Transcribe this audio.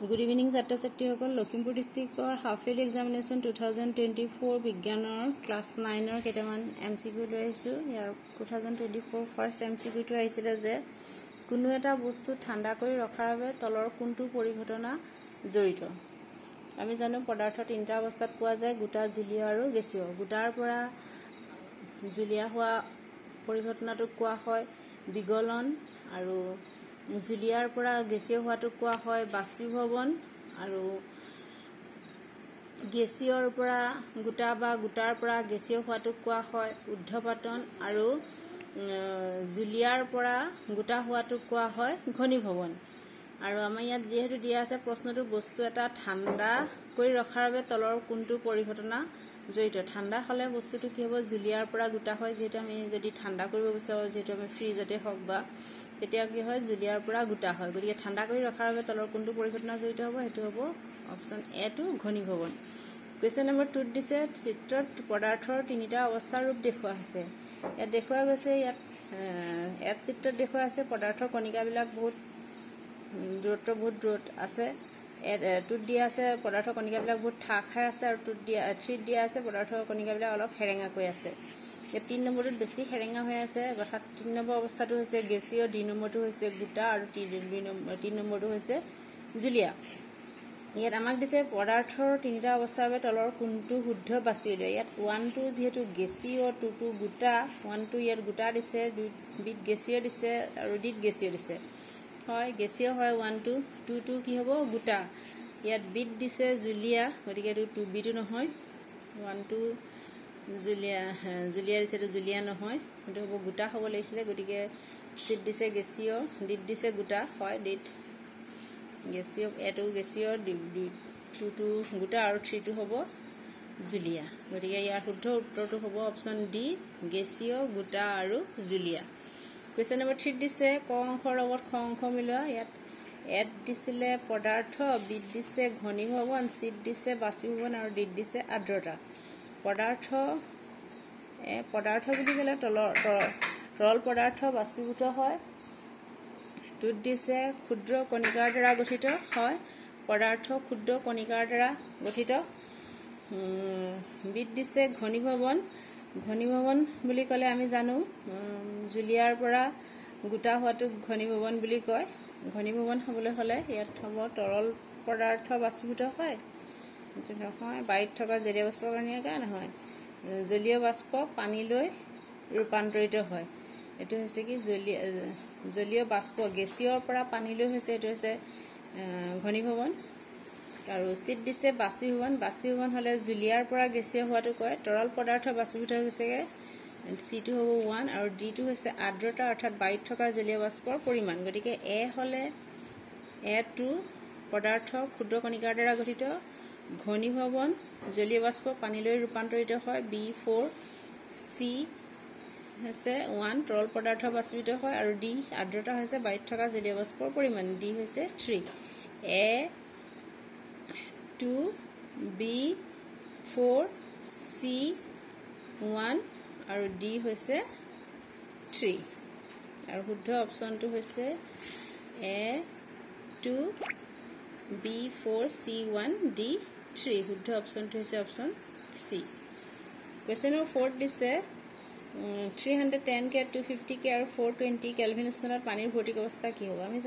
Good evening, Chatra Chakti Hokol. Lakhimpur district or half yearly examination 2024 Vigyanar class 9 or Ketaman MCQ to issue. Here 2024 first MCQ to issue as a Kunueta Bustu Tandakoi Rokarave, Tolor Kuntu Porighotona Zorito. Amizano Podartho Tinta was that Puaza, Guta Juliaru, Gesio, Gutar Pora Julia Hua Porighotona to Kuahoi, Bigolon, Aru. Juliar পৰা গেসীয় হোৱাটো কোৱা হয় বাষ্পীভৱন আৰু গেসীয়ৰ পৰা গুটা বা গুটাৰ পৰা গেসীয় হোৱাটো কোৱা হয় উদ্ধপাতন আৰু জুলিয়াৰ পৰা গুটা হোৱাটো কোৱা হয় ঘনীভৱন আৰু আমাৰ ইয়াত যেহেতু দিয়া আছে প্ৰশ্নটো বস্তু এটা ঠাণ্ডা কৰি ৰখাৰ বাবে তলৰ কোনটো পৰিঘটনা জড়িত ঠাণ্ডা হলে বস্তুটো কি হ'ব জুলিয়াৰ পৰা গুটা হয় যেটা আমি যদি ঠাণ্ডা কৰিব বিচাৰো যেটা আমি ফ্ৰিজতে হক বা তেতিয়া কি হয় জুলিয়াৰ পৰা গুটা হয় গতিকে ঠাণ্ডা কৰি ৰখাৰ বাবে তলৰ কোনটো পৰিঘটনা জড়িত হ'ব হেতু হ'ব অপচন এ টু ঘনীভৱন কোৱেশ্চন নম্বৰ 2 দিছে চিত্ৰত পদাৰ্থৰ তিনিটা অৱস্থাৰ ৰূপ দেখুৱা আছে ইয়াত দেখুৱা গৈছে ইয়াত চিত্ৰত দেখুৱা আছে পদাৰ্থৰ কণিকাবিলাক বহুত দূৰত আছে টুত দিয়া আছে পদাৰ্থৰ কণিকাবিলাক বহুত ঠাক খাই আছে আৰু টুত দিয়া 3 দিয়া আছে পদাৰ্থৰ কণিকাবিলাক অলপ হেৰেঙা কৈ আছে 3 নম্বৰত বেছি হেৰেঙা হৈ আছে অৰ্থাৎ 3 নম্বৰ অৱস্থাটো হৈছে গেসীয় 2 নম্বৰটো হৈছে গুটা আৰু 3 নম্বৰটো হৈছে জুলিয়া ইয়াত আমাক দিছে পদাৰ্থৰ তিনিটা অৱস্থাৰ বাবে তলৰ কোনটো শুদ্ধ বাছি উলিয়াই ইয়াত 1 2 যেহেতু গেসীয় 2 2 গুটা 1 2 ইয়াত গুটা দিছে 2 বিট গেসীয় দিছে আৰু ডিট গেসীয় দিছে হয় গেসীয় হয় 1 2 2 2 কি হ'ব গুটা ইয়াত বিট দিছে জুলিয়া গতিকে 2 বিট নহয় 1 2 জুলিয়া দিছে তো জুলিয়া নহয় কিন্তু হ'ব গুটা হ'ব লাগিছিলে গতিকে সিট দিছে গেসীয় ডিট দিছে গুটা হয় ডিট গেসীয় এটো গেসীয় 2 2 গুটা আৰু 3 2 হ'ব জুলিয়া গতিকে ইয়াৰ শুদ্ধ উত্তৰটো হ'ব অপচন ডি গেসীয় গুটা আৰু জুলিয়া কোৱেশ্চন নম্বৰ 3 দিছে ক অংশৰ লগত খ অংশ মিলোৱা ইয়াত এড দিছিলে পদাৰ্থ বিট দিছে ঘনীভৱন সিট দিছে বাষ্পীভৱন আৰু ডিট দিছে আৰ্দ্ৰতা পদাৰ্থ বুলি ক'লে তৰল পদাৰ্থ বাষ্পীভূত হয় টুত দিছে ক্ষুদ্ৰ কণিকাৰ দ্বাৰা গঠিত হয় পদাৰ্থ ক্ষুদ্ৰ কণিকাৰ দ্বাৰা গঠিত বিট দিছে ঘনীভৱন বুলি ক'লে আমি জানো জুলিয়াৰ পৰা গুটা হোৱাটো ঘনীভৱন বুলি কয় ঘনীভৱন হ'বলৈ হলে ইয়াত হ'ব তৰল পদাৰ্থ বাষ্পীভূত হয় নহয় বাইট থকা জলীয় বাষ্পৰ কাৰণে নহয় জলীয় বাষ্প পানীলৈ ৰূপান্তৰিত হয় এটো হৈছে কি জলীয় বাষ্প গেসীয়ৰ পৰা পানীলৈ হৈছে এটো হৈছে ঘনীভৱন আৰু সিট দিছে বাষ্পীভৱন হলে জুলিয়াৰ পৰা গেসীয় হোৱাটো কয় তৰল পদাৰ্থ বাষ্পীভূত হৈছে সি টু হ'ব 1 আৰু ডি টু হৈছে আৰ্দ্ৰতা অৰ্থাৎ বাইট থকা জলীয় বাষ্পৰ পৰিমাণ গতিকে এ হলে এ টু পদাৰ্থ ক্ষুদ্ৰ কণিকাৰ দ্বাৰা গঠিত ঘনীভৱন জলীয় বাষ্প পানীলৈ ৰূপান্তৰিত হয় B4 C হৈছে 1 তৰল পদাৰ্থ বাষ্পীভূত হয় আৰু ডি আৰ্দ্ৰতা হৈছে বাইট থকা জলীয় বাষ্পৰ পৰিমাণ ডি হৈছে 3 A 2 B4 C 1 আৰু ডি হৈছে 3 আৰু শুদ্ধ অপচনটো হৈছে A 2 B4 C1 D3 শুদ্ধ অপচনটো হৈছে অপচন সি কোৱেশ্চন নম্বৰ 4 দিছে 310 কে 250 কে আৰু 420 কেলভিন স্থানত পানীৰ ভৌতিক অৱস্থা কি হ'ব আমি